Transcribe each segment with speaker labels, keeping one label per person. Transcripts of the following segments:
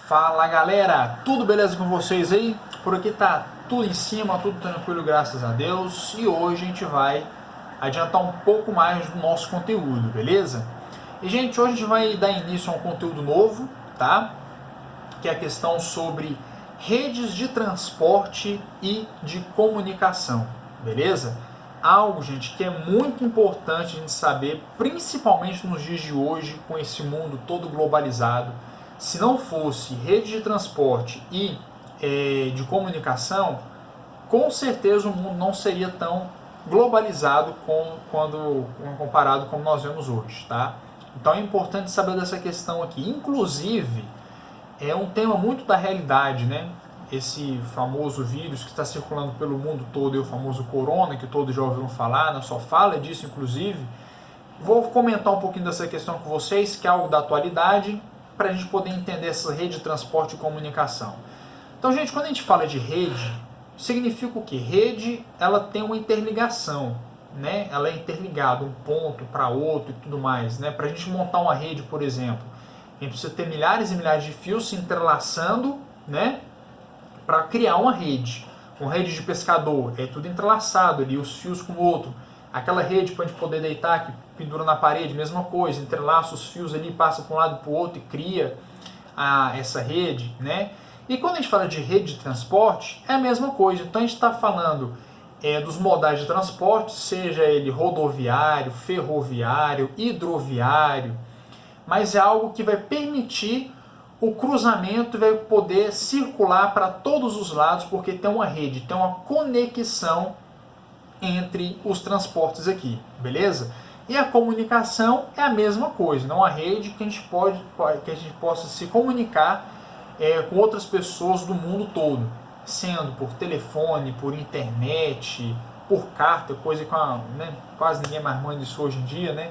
Speaker 1: Fala galera, tudo beleza com vocês aí? Por aqui tá tudo em cima, tudo tranquilo, graças a Deus. E hoje a gente vai adiantar um pouco mais do nosso conteúdo, beleza? E gente, hoje a gente vai dar início a um conteúdo novo, tá? Que é a questão sobre redes de transporte e de comunicação, beleza? Algo, gente, que é muito importante a gente saber, principalmente nos dias de hoje, com esse mundo todo globalizado. Se não fosse rede de transporte e de comunicação, com certeza o mundo não seria tão globalizado quando comparado como nós vemos hoje, tá? Então é importante saber dessa questão aqui. Inclusive, é um tema muito da realidade, né? Esse famoso vírus que está circulando pelo mundo todo, o famoso corona, que todos já ouviram falar, não só fala disso, inclusive. Vou comentar um pouquinho dessa questão com vocês, que é algo da atualidade, para a gente poder entender essa rede de transporte e comunicação. Então, gente, quando a gente fala de rede, significa o quê? Rede, ela tem uma interligação, né? Ela é interligada, um ponto para outro e tudo mais, né? Para a gente montar uma rede, por exemplo, a gente precisa ter milhares e milhares de fios se entrelaçando, né? Para criar uma rede. Uma rede de pescador, é tudo entrelaçado ali, os fios com o outro. Aquela rede para a gente poder deitar, que pendura na parede, mesma coisa, entrelaça os fios ali, passa para um lado e para o outro e cria essa rede, né? E quando a gente fala de rede de transporte, é a mesma coisa. Então a gente está falando dos modais de transporte, seja ele rodoviário, ferroviário, hidroviário, mas é algo que vai permitir o cruzamento, vai poder circular para todos os lados, porque tem uma rede, tem uma conexão entre os transportes aqui, beleza? E a comunicação é a mesma coisa, não a rede que a gente possa se comunicar com outras pessoas do mundo todo, sendo por telefone, por internet, por carta, coisa que quase ninguém mais manda isso hoje em dia, né?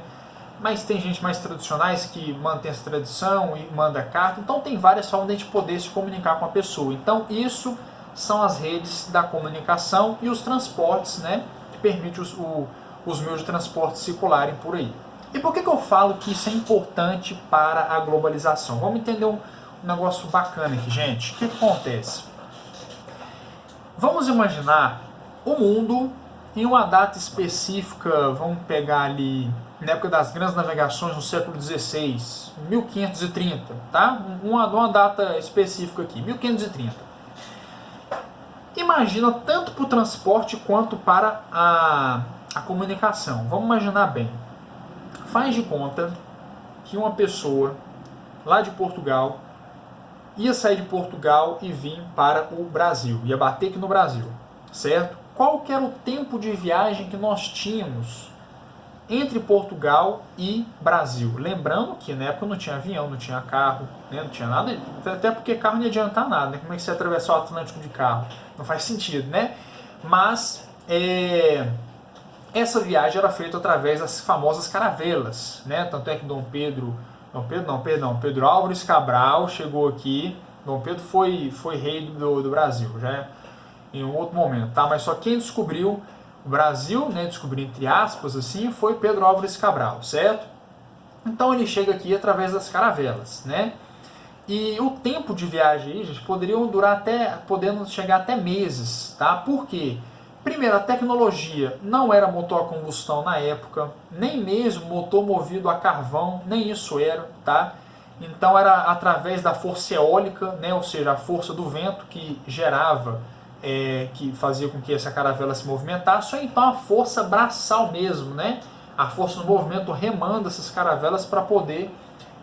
Speaker 1: Mas tem gente mais tradicionais que mantém essa tradição e manda carta, então tem várias formas de a gente poder se comunicar com a pessoa. Então isso são as redes da comunicação e os transportes, né, que permitem os meios de transporte circularem por aí. E por que eu falo que isso é importante para a globalização? Vamos entender um negócio bacana aqui, gente. O que acontece? Vamos imaginar o mundo em uma data específica, vamos pegar ali na época das grandes navegações no século XVI, 1530, tá? Uma data específica aqui, 1530. Imagina tanto para o transporte quanto para a comunicação. Vamos imaginar bem. Faz de conta que uma pessoa lá de Portugal ia sair de Portugal e vir para o Brasil, ia bater aqui no Brasil, certo? Qual que era o tempo de viagem que nós tínhamos entre Portugal e Brasil? Lembrando que na época não tinha avião, não tinha carro, né? Não tinha nada, até porque carro não ia adiantar nada, né? Como é que você ia atravessar o Atlântico de carro? Não faz sentido, né? Mas essa viagem era feita através das famosas caravelas, né? Tanto é que Pedro Álvares Cabral chegou aqui. Dom Pedro foi rei do Brasil, já em um outro momento, tá? Mas só quem descobriu o Brasil, né, descobriu entre aspas assim, foi Pedro Álvares Cabral, certo? Então ele chega aqui através das caravelas, né? E o tempo de viagem aí, gente, podendo chegar até meses, tá? Por quê? Primeiro, a tecnologia não era motor a combustão na época, nem mesmo motor movido a carvão, nem isso era, tá? Então era através da força eólica, né? Ou seja, a força do vento que gerava, que fazia com que essa caravela se movimentasse, ou então a força braçal mesmo, né? A força do movimento remando essas caravelas para poder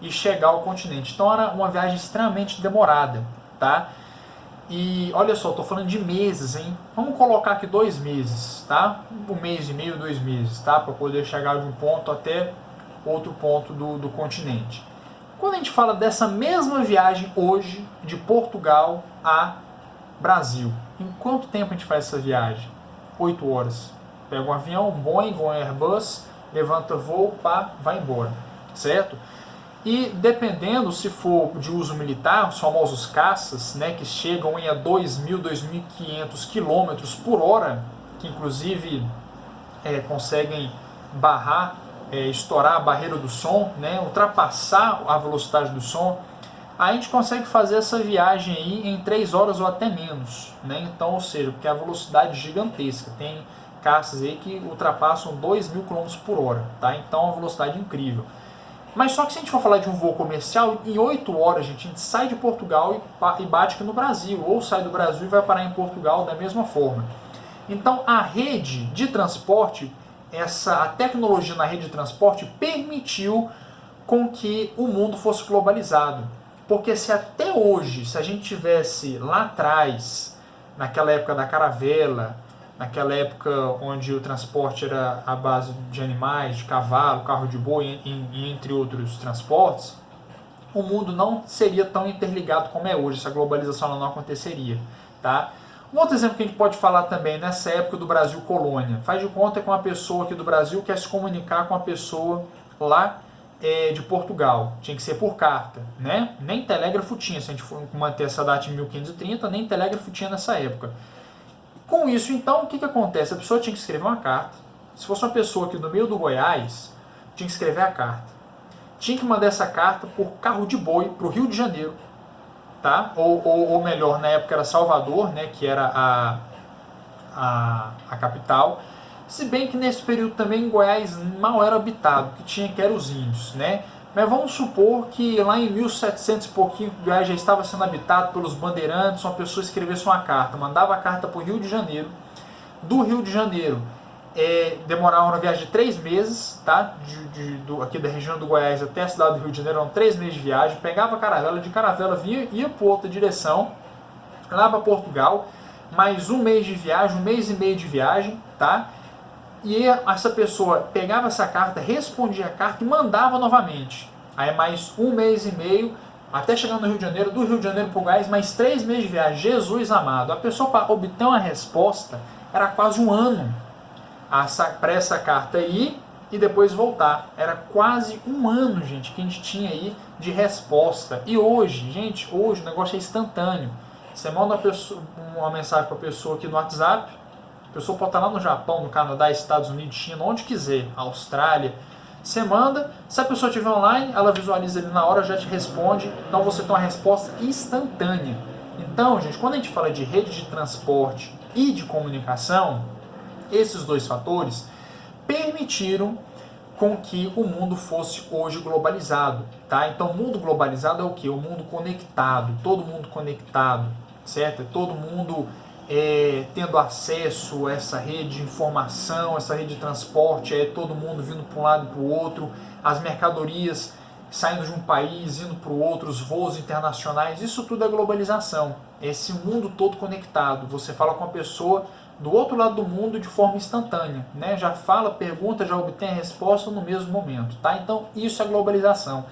Speaker 1: ir chegar ao continente. Então era uma viagem extremamente demorada, tá? E olha só, estou falando de meses, hein? Vamos colocar aqui 2 meses, tá? 1 mês e meio, 2 meses, tá? Para poder chegar de um ponto até outro ponto do continente. Quando a gente fala dessa mesma viagem hoje, de Portugal a Brasil, em quanto tempo a gente faz essa viagem? 8 horas. Pega um avião, um Boeing, um Airbus, levanta voo, vai embora, certo? E dependendo, se for de uso militar, os famosos caças, né, que chegam a 2.000, 2.500 km por hora, que inclusive conseguem estourar a barreira do som, né, ultrapassar a velocidade do som. a gente consegue fazer essa viagem aí em 3 horas ou até menos, né? Então, ou seja, porque a velocidade é gigantesca, tem caças aí que ultrapassam 2.000 km por hora, tá? Então é uma velocidade incrível. Mas só que se a gente for falar de um voo comercial, em 8 horas, gente, a gente sai de Portugal e bate aqui no Brasil, ou sai do Brasil e vai parar em Portugal da mesma forma. Então a rede de transporte, a tecnologia na rede de transporte permitiu com que o mundo fosse globalizado. Porque se até hoje, se a gente tivesse lá atrás, naquela época da caravela, naquela época onde o transporte era à base de animais, de cavalo, carro de boi, entre outros transportes, o mundo não seria tão interligado como é hoje, essa globalização não aconteceria, tá? Um outro exemplo que a gente pode falar também, nessa época do Brasil colônia, faz de conta que uma pessoa aqui do Brasil quer se comunicar com uma pessoa lá de Portugal, tinha que ser por carta, né? Nem telégrafo tinha, se a gente for manter essa data em 1530, nem telégrafo tinha nessa época. Com isso, então, o que acontece? A pessoa tinha que escrever uma carta. Se fosse uma pessoa aqui no meio do Goiás, tinha que escrever a carta. Tinha que mandar essa carta por carro de boi para o Rio de Janeiro, tá? Ou melhor, na época era Salvador, né, que era a capital. Se bem que nesse período também Goiás mal era habitado, que eram os índios, né? Mas vamos supor que lá em 1700 e pouquinho Goiás já estava sendo habitado pelos bandeirantes, uma pessoa escrevesse uma carta, mandava a carta para o Rio de Janeiro. Do Rio de Janeiro demorava uma viagem de 3 meses, tá? Aqui da região do Goiás até a cidade do Rio de Janeiro, eram 3 meses de viagem, pegava a caravela, de caravela ia para outra direção, lá para Portugal, mais 1 mês de viagem, 1 mês e meio de viagem, tá? E essa pessoa pegava essa carta, respondia a carta e mandava novamente. Aí mais 1 mês e meio, até chegar no Rio de Janeiro, do Rio de Janeiro para o Goiás, mais 3 meses de viagem. Jesus amado, a pessoa para obter uma resposta era quase 1 ano para essa carta ir e depois voltar. Era quase 1 ano, gente, que a gente tinha aí de resposta. E hoje, gente, hoje o negócio é instantâneo. Você manda uma mensagem para a pessoa aqui no WhatsApp, a pessoa pode estar lá no Japão, no Canadá, Estados Unidos, China, onde quiser, Austrália. Você manda, se a pessoa estiver online, ela visualiza ali na hora, já te responde, então você tem uma resposta instantânea. Então, gente, quando a gente fala de rede de transporte e de comunicação, esses 2 fatores permitiram com que o mundo fosse hoje globalizado, tá? Então, o mundo globalizado é o quê? O mundo conectado, todo mundo conectado, certo? Todo mundo tendo acesso a essa rede de informação, essa rede de transporte, todo mundo vindo para um lado e para o outro, as mercadorias saindo de um país, indo para o outro, os voos internacionais, isso tudo é globalização, esse mundo todo conectado. Você fala com a pessoa do outro lado do mundo de forma instantânea, né? Já fala, pergunta, já obtém a resposta no mesmo momento, tá? Então isso é globalização.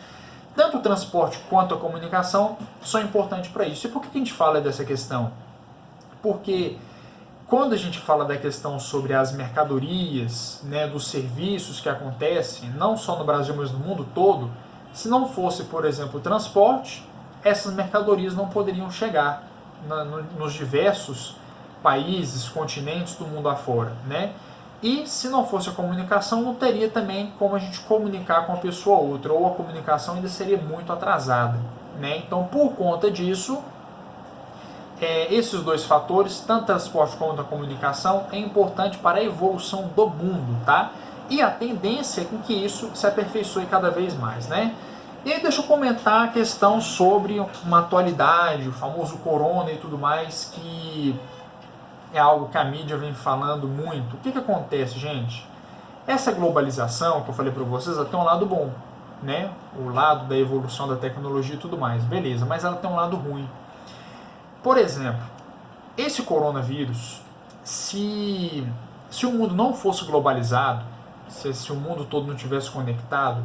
Speaker 1: Tanto o transporte quanto a comunicação são importantes para isso. E por que a gente fala dessa questão? Porque quando a gente fala da questão sobre as mercadorias, né, dos serviços que acontecem, não só no Brasil, mas no mundo todo, se não fosse, por exemplo, o transporte, essas mercadorias não poderiam chegar nos diversos países, continentes do mundo afora, né? E se não fosse a comunicação, não teria também como a gente comunicar com uma pessoa ou outra, ou a comunicação ainda seria muito atrasada, né? Então, por conta disso, esses 2 fatores, tanto transporte quanto a comunicação, é importante para a evolução do mundo, tá? E a tendência é com que isso se aperfeiçoe cada vez mais, né? E aí deixa eu comentar a questão sobre uma atualidade, o famoso corona e tudo mais, que é algo que a mídia vem falando muito. O que acontece, gente? Essa globalização que eu falei para vocês, ela tem um lado bom, né? O lado da evolução da tecnologia e tudo mais, beleza, mas ela tem um lado ruim. Por exemplo, esse coronavírus, se o mundo não fosse globalizado, se o mundo todo não tivesse conectado,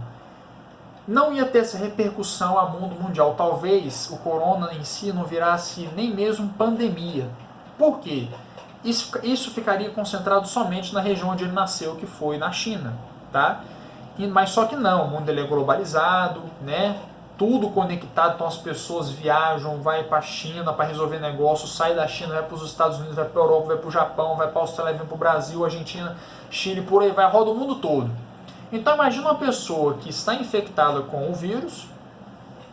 Speaker 1: não ia ter essa repercussão a mundo mundial. Talvez o corona em si não virasse nem mesmo pandemia. Por quê? Isso ficaria concentrado somente na região onde ele nasceu, que foi na China, tá? Mas só que não, o mundo ele é globalizado, né? Tudo conectado, então as pessoas viajam, vai para a China para resolver negócios, sai da China, vai para os Estados Unidos, vai para a Europa, vai para o Japão, vai para a Austrália, vai para o Brasil, Argentina, Chile, por aí vai, roda o mundo todo. Então imagina uma pessoa que está infectada com o vírus,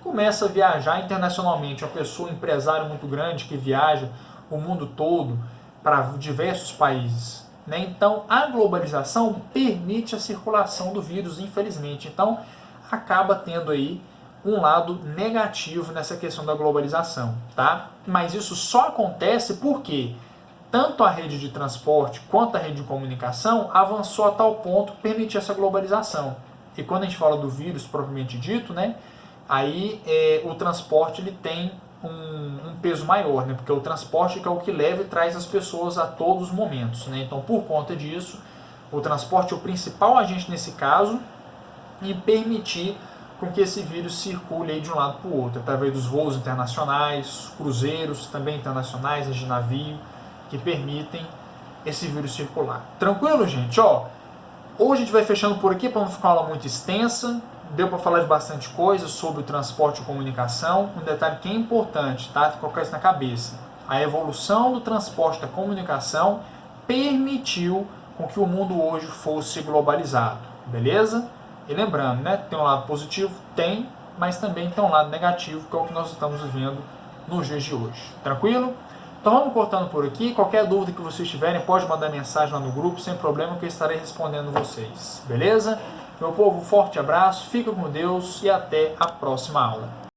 Speaker 1: começa a viajar internacionalmente. Uma pessoa, um empresário muito grande que viaja o mundo todo para diversos países, né? Então, a globalização permite a circulação do vírus, infelizmente. Então, acaba tendo aí um lado negativo nessa questão da globalização, tá? Mas isso só acontece porque tanto a rede de transporte quanto a rede de comunicação avançou a tal ponto que permite essa globalização. E quando a gente fala do vírus propriamente dito, né, aí o transporte ele tem um peso maior, né, porque o transporte que é o que leva e traz as pessoas a todos os momentos, né? Então, por conta disso, o transporte é o principal agente nesse caso em permitir com que esse vírus circule aí de um lado para o outro, através dos voos internacionais, cruzeiros também internacionais, de navio, que permitem esse vírus circular. Tranquilo, gente? Ó, hoje a gente vai fechando por aqui para não ficar uma aula muito extensa. Deu para falar de bastante coisa sobre o transporte e comunicação. Um detalhe que é importante, tá? Colocar isso na cabeça. A evolução do transporte e da comunicação permitiu com que o mundo hoje fosse globalizado, beleza? E lembrando, né, tem um lado positivo? Tem, mas também tem um lado negativo, que é o que nós estamos vivendo nos dias de hoje. Tranquilo? Então vamos cortando por aqui. Qualquer dúvida que vocês tiverem, pode mandar mensagem lá no grupo, sem problema, que eu estarei respondendo vocês. Beleza? Meu povo, forte abraço, fica com Deus e até a próxima aula.